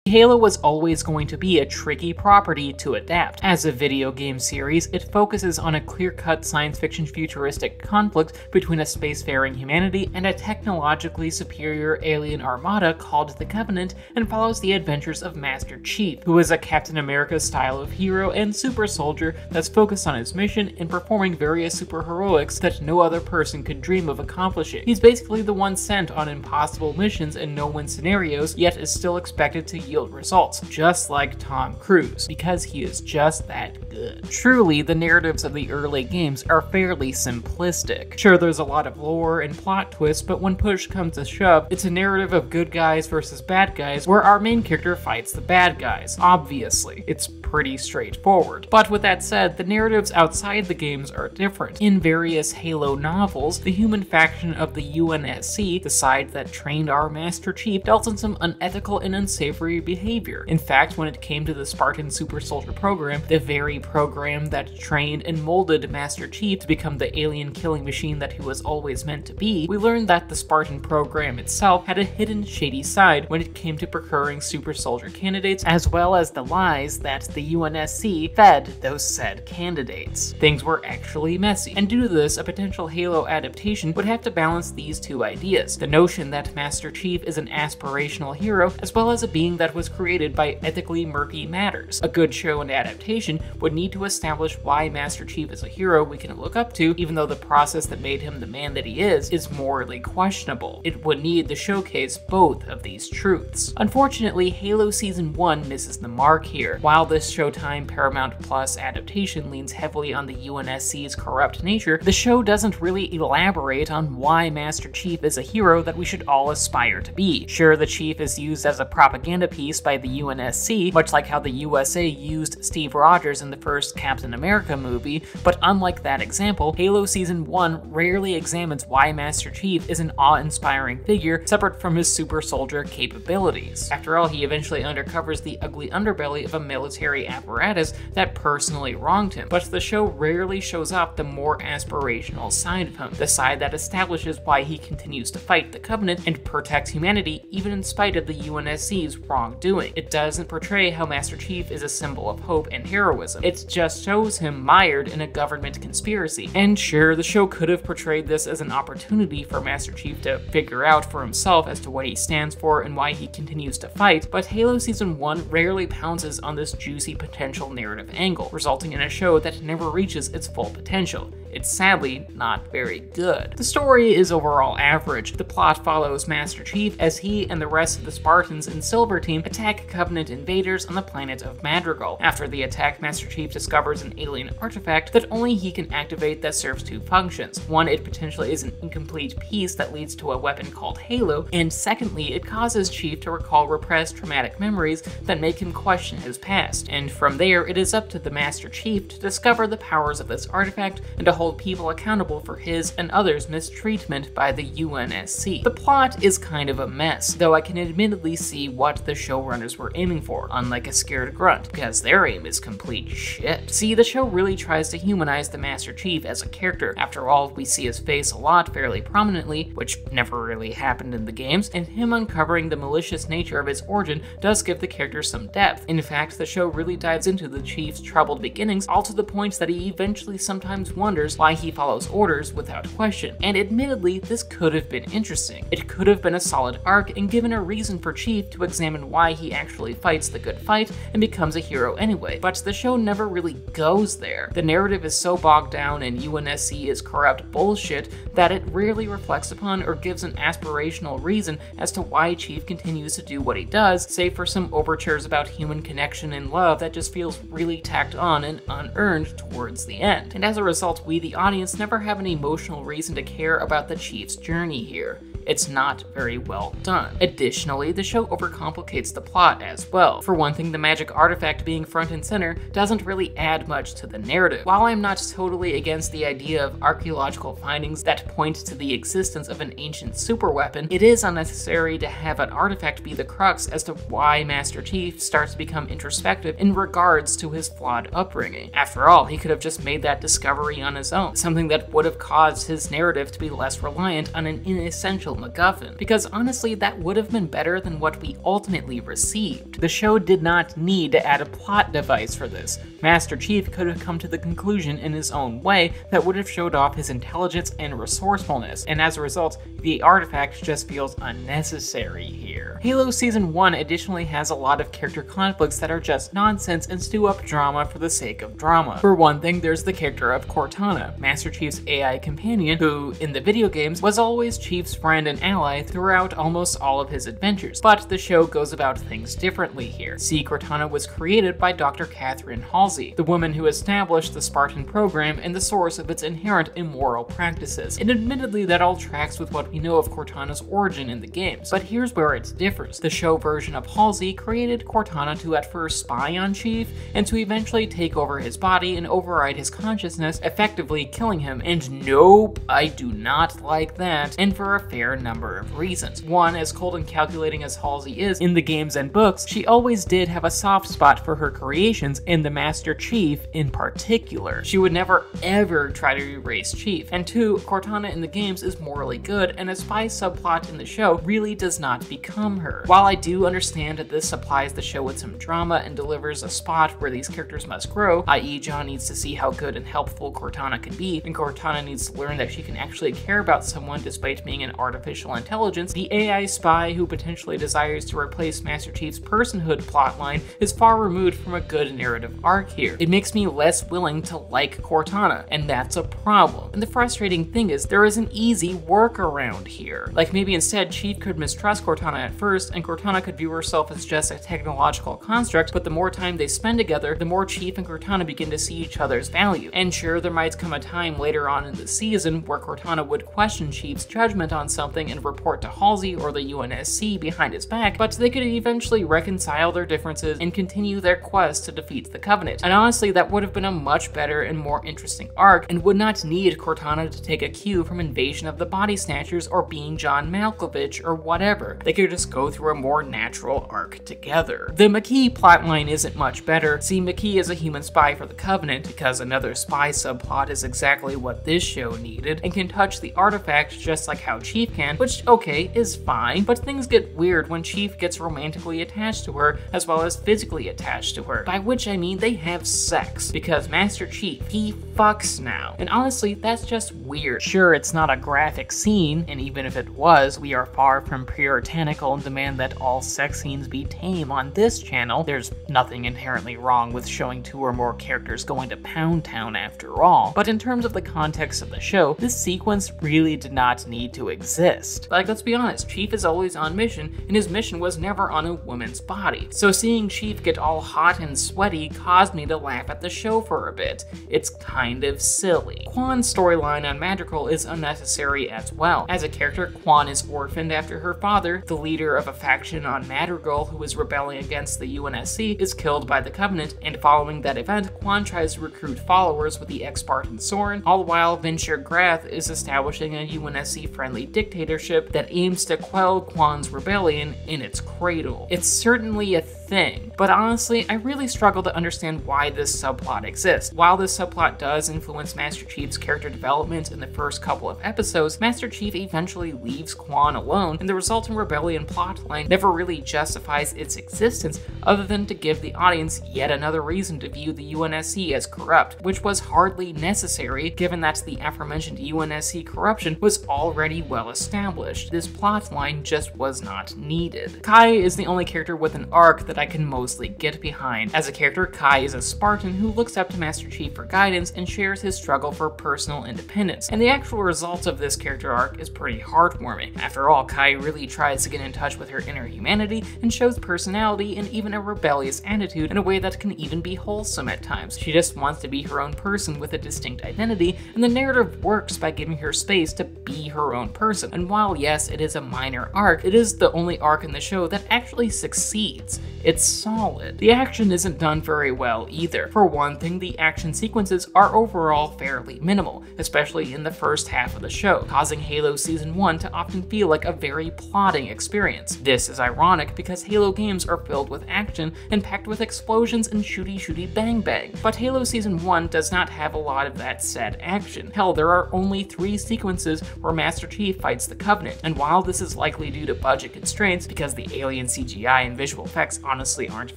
Halo was always going to be a tricky property to adapt. As a video game series, it focuses on a clear-cut science fiction futuristic conflict between a spacefaring humanity and a technologically superior alien armada called the Covenant, and follows the adventures of Master Chief, who is a Captain America style of hero and super soldier that's focused on his mission and performing various superheroics that no other person could dream of accomplishing. He's basically the one sent on impossible missions and no-win scenarios, yet is still expected to yield results, just like Tom Cruise, because he is just that good. Truly, the narratives of the early games are fairly simplistic. Sure, there's a lot of lore and plot twists, but when push comes to shove, it's a narrative of good guys versus bad guys, where our main character fights the bad guys. Obviously, it's pretty straightforward. But with that said, the narratives outside the games are different. In various Halo novels, the human faction of the UNSC, the side that trained our Master Chief, dealt in some unethical and unsavory behavior. In fact, when it came to the Spartan Super Soldier program, the very program that trained and molded Master Chief to become the alien killing machine that he was always meant to be, we learned that the Spartan program itself had a hidden shady side when it came to procuring super soldier candidates, as well as the lies that the UNSC fed those said candidates. Things were actually messy, and due to this, a potential Halo adaptation would have to balance these two ideas: the notion that Master Chief is an aspirational hero, as well as a being that was created by ethically murky matters. A good show and adaptation would need to establish why Master Chief is a hero we can look up to, even though the process that made him the man that he is morally questionable. It would need to showcase both of these truths. Unfortunately, Halo Season 1 misses the mark here. While this Showtime Paramount Plus adaptation leans heavily on the UNSC's corrupt nature, the show doesn't really elaborate on why Master Chief is a hero that we should all aspire to be. Sure, the Chief is used as a propaganda piece by the UNSC, much like how the USA used Steve Rogers in the first Captain America movie, but unlike that example, Halo Season 1 rarely examines why Master Chief is an awe-inspiring figure separate from his super soldier capabilities. After all, he eventually uncovers the ugly underbelly of a military apparatus that personally wronged him, but the show rarely shows up the more aspirational side of him, the side that establishes why he continues to fight the Covenant and protect humanity even in spite of the UNSC's wrongdoing. It doesn't portray how Master Chief is a symbol of hope and heroism. It just shows him mired in a government conspiracy. And sure, the show could have portrayed this as an opportunity for Master Chief to figure out for himself as to what he stands for and why he continues to fight, but Halo Season 1 rarely pounces on this juicy potential narrative angle, resulting in a show that never reaches its full potential. It's sadly not very good. The story is overall average. The plot follows Master Chief as he and the rest of the Spartans and Silver Team attack Covenant invaders on the planet of Madrigal. After the attack, Master Chief discovers an alien artifact that only he can activate that serves two functions. One, it potentially is an incomplete piece that leads to a weapon called Halo, and secondly, it causes Chief to recall repressed traumatic memories that make him question his past. And from there, it is up to the Master Chief to discover the powers of this artifact and to hold people accountable for his and others' mistreatment by the UNSC. The plot is kind of a mess, though I can admittedly see what the showrunners were aiming for, unlike a scared grunt, because their aim is complete shit. See, the show really tries to humanize the Master Chief as a character. After all, we see his face a lot fairly prominently, which never really happened in the games, and him uncovering the malicious nature of his origin does give the character some depth. In fact, the show really dives into the Chief's troubled beginnings, all to the point that he eventually sometimes wonders why he follows orders without question. And admittedly, this could have been interesting. It could have been a solid arc and given a reason for Chief to examine why he actually fights the good fight and becomes a hero anyway, but the show never really goes there. The narrative is so bogged down in UNSC is corrupt bullshit that it rarely reflects upon or gives an aspirational reason as to why Chief continues to do what he does, save for some overtures about human connection and love that just feels really tacked on and unearned towards the end. And as a result, we the audience never have an emotional reason to care about the Chief's journey here. It's not very well done. Additionally, the show overcomplicates the plot as well. For one thing, the magic artifact being front and center doesn't really add much to the narrative. While I'm not totally against the idea of archaeological findings that point to the existence of an ancient superweapon, it is unnecessary to have an artifact be the crux as to why Master Chief starts to become introspective in regards to his flawed upbringing. After all, he could have just made that discovery on his his own, something that would have caused his narrative to be less reliant on an inessential MacGuffin, because honestly that would have been better than what we ultimately received. The show did not need to add a plot device for this. Master Chief could have come to the conclusion in his own way that would have showed off his intelligence and resourcefulness, and as a result, the artifact just feels unnecessary here. Halo Season 1 additionally has a lot of character conflicts that are just nonsense and stew up drama for the sake of drama. For one thing, there's the character of Cortana, Master Chief's AI companion, who, in the video games, was always Chief's friend and ally throughout almost all of his adventures, but the show goes about things differently here. See, Cortana was created by Dr. Catherine Halsey, the woman who established the Spartan program and the source of its inherent immoral practices. And admittedly, that all tracks with what we know of Cortana's origin in the games, but here's where it differs. The show version of Halsey created Cortana to at first spy on Chief, and to eventually take over his body and override his consciousness, effectively killing him. And nope, I do not like that, and for a fair number of reasons. One, as cold and calculating as Halsey is in the games and books, she always did have a soft spot for her creations, and the Master Chief in particular. She would never ever try to erase Chief. And two, Cortana in the games is morally good, and a spy subplot in the show really does not become her. While I do understand that this supplies the show with some drama and delivers a spot where these characters must grow, i.e. John needs to see how good and helpful Cortana can be, and Cortana needs to learn that she can actually care about someone despite being an artificial intelligence, the AI spy who potentially desires to replace Master Chief's personhood plotline is far removed from a good narrative arc here. It makes me less willing to like Cortana, and that's a problem. And the frustrating thing is, there is an easy workaround here. Like maybe instead Chief could mistrust Cortana at first, and Cortana could view herself as just a technological construct, but the more time they spend together, the more Chief and Cortana begin to see each other's value. And sure, there might come a time later on in the season where Cortana would question Chief's judgment on something and report to Halsey or the UNSC behind his back, but they could eventually reconcile their differences and continue their quest to defeat the Covenant. And honestly, that would have been a much better and more interesting arc, and would not need Cortana to take a cue from Invasion of the Body Snatchers or being John Malkovich or whatever. They could just go through a more natural arc together. The McKee plotline isn't much better. See, McKee is a human spy for the Covenant because another spy subplot is exactly what this show needed, and can touch the artifact just like how Chief can, which, okay, is fine, but things get weird when Chief gets romantically attached to her as well as physically attached to her, by which I mean they have sex, because Master Chief, he fucks now. And honestly, that's just weird. Sure, it's not a graphic scene, and even if it was, we are far from puritanical and demand that all sex scenes be tame on this channel. There's nothing inherently wrong with showing 2 or more characters going to Pound Town after all. But in terms of the context of the show, this sequence really did not need to exist. Like, let's be honest, Chief is always on mission, and his mission was never on a woman's body. So seeing Chief get all hot and sweaty caused me to laugh at the show for a bit. It's kind of silly. Quan's storyline on Madrigal is unnecessary as well. As a character, Quan is orphaned after her father, the leader of a faction on Madrigal who is rebelling against the UNSC, is killed by the Covenant, and following that event, Quan tries to recruit followers with the ex-Spartan Soren, all the while Vinsher Grath is establishing a UNSC-friendly dictatorship that aims to quell Quan's rebellion in its cradle. It's certainly a thing, but honestly, I really struggle to understand why this subplot exists. While this subplot does influence Master Chief's character development in the first couple of episodes, Master Chief eventually leaves Quan alone, and the resulting rebellion plotline never really justifies its existence other than to give the audience yet another reason to view the UNSC as corrupt, which was hardly necessary given that the aforementioned UNSC corruption was already well established. This plotline just was not needed. Kai is the only character with an arc that I can mostly get behind. As a character, Kai is a Spartan who looks up to Master Chief for guidance and shares his struggle for personal independence, and the actual result of this character arc is pretty heartwarming. After all, Kai really tries to get in touch with her inner humanity and shows personality and even a rebellious attitude in a way that can even be wholesome at times. She just wants to be her own person with a distinct identity, and the narrative works by giving her space to be her own person. And while yes, it is a minor arc, it is the only arc in the show that actually succeeds. It's solid. The action isn't done very well either. For one thing, the action sequences are overall fairly minimal, especially in the first half of the show, causing Halo Season 1 to often feel like a very plotting experience. experience. This is ironic because Halo games are filled with action and packed with explosions and shooty bang bang. But Halo Season 1 does not have a lot of that said action. Hell, there are only 3 sequences where Master Chief fights the Covenant, and while this is likely due to budget constraints because the alien CGI and visual effects honestly aren't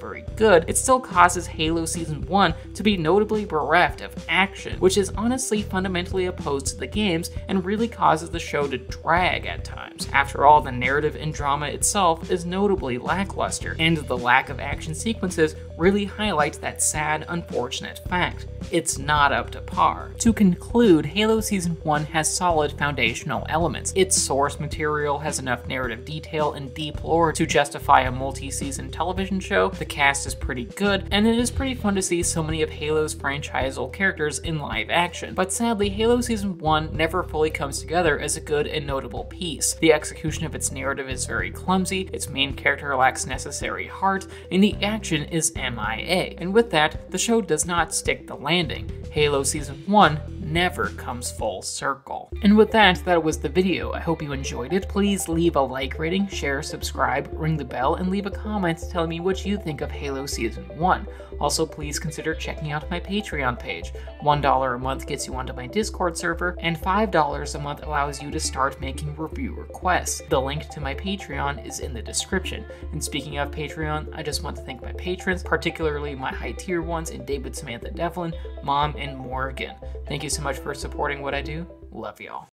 very good, it still causes Halo Season 1 to be notably bereft of action, which is honestly fundamentally opposed to the games and really causes the show to drag at times. After all, the narrative and drama itself is notably lackluster, and the lack of action sequences really highlights that sad, unfortunate fact. It's not up to par. To conclude, Halo Season 1 has solid foundational elements. Its source material has enough narrative detail and deep lore to justify a multi-season television show, the cast is pretty good, and it is pretty fun to see so many of Halo's franchisal characters in live action. But sadly, Halo Season 1 never fully comes together as a good and notable piece. The execution of its narrative is very clumsy, its main character lacks necessary heart, and the action is MIA. And with that, the show does not stick the landing. Halo Season 1 never comes full circle. And with that, that was the video. I hope you enjoyed it. Please leave a like rating, share, subscribe, ring the bell, and leave a comment telling me what you think of Halo Season 1. Also, please consider checking out my Patreon page. $1 a month gets you onto my Discord server, and $5 a month allows you to start making review requests. The link to my Patreon is in the description. And speaking of Patreon, I just want to thank my patrons, particularly my high tier ones in David, Samantha, Devlin, Mom, and Morgan. Thank you so much for supporting what I do. Love y'all.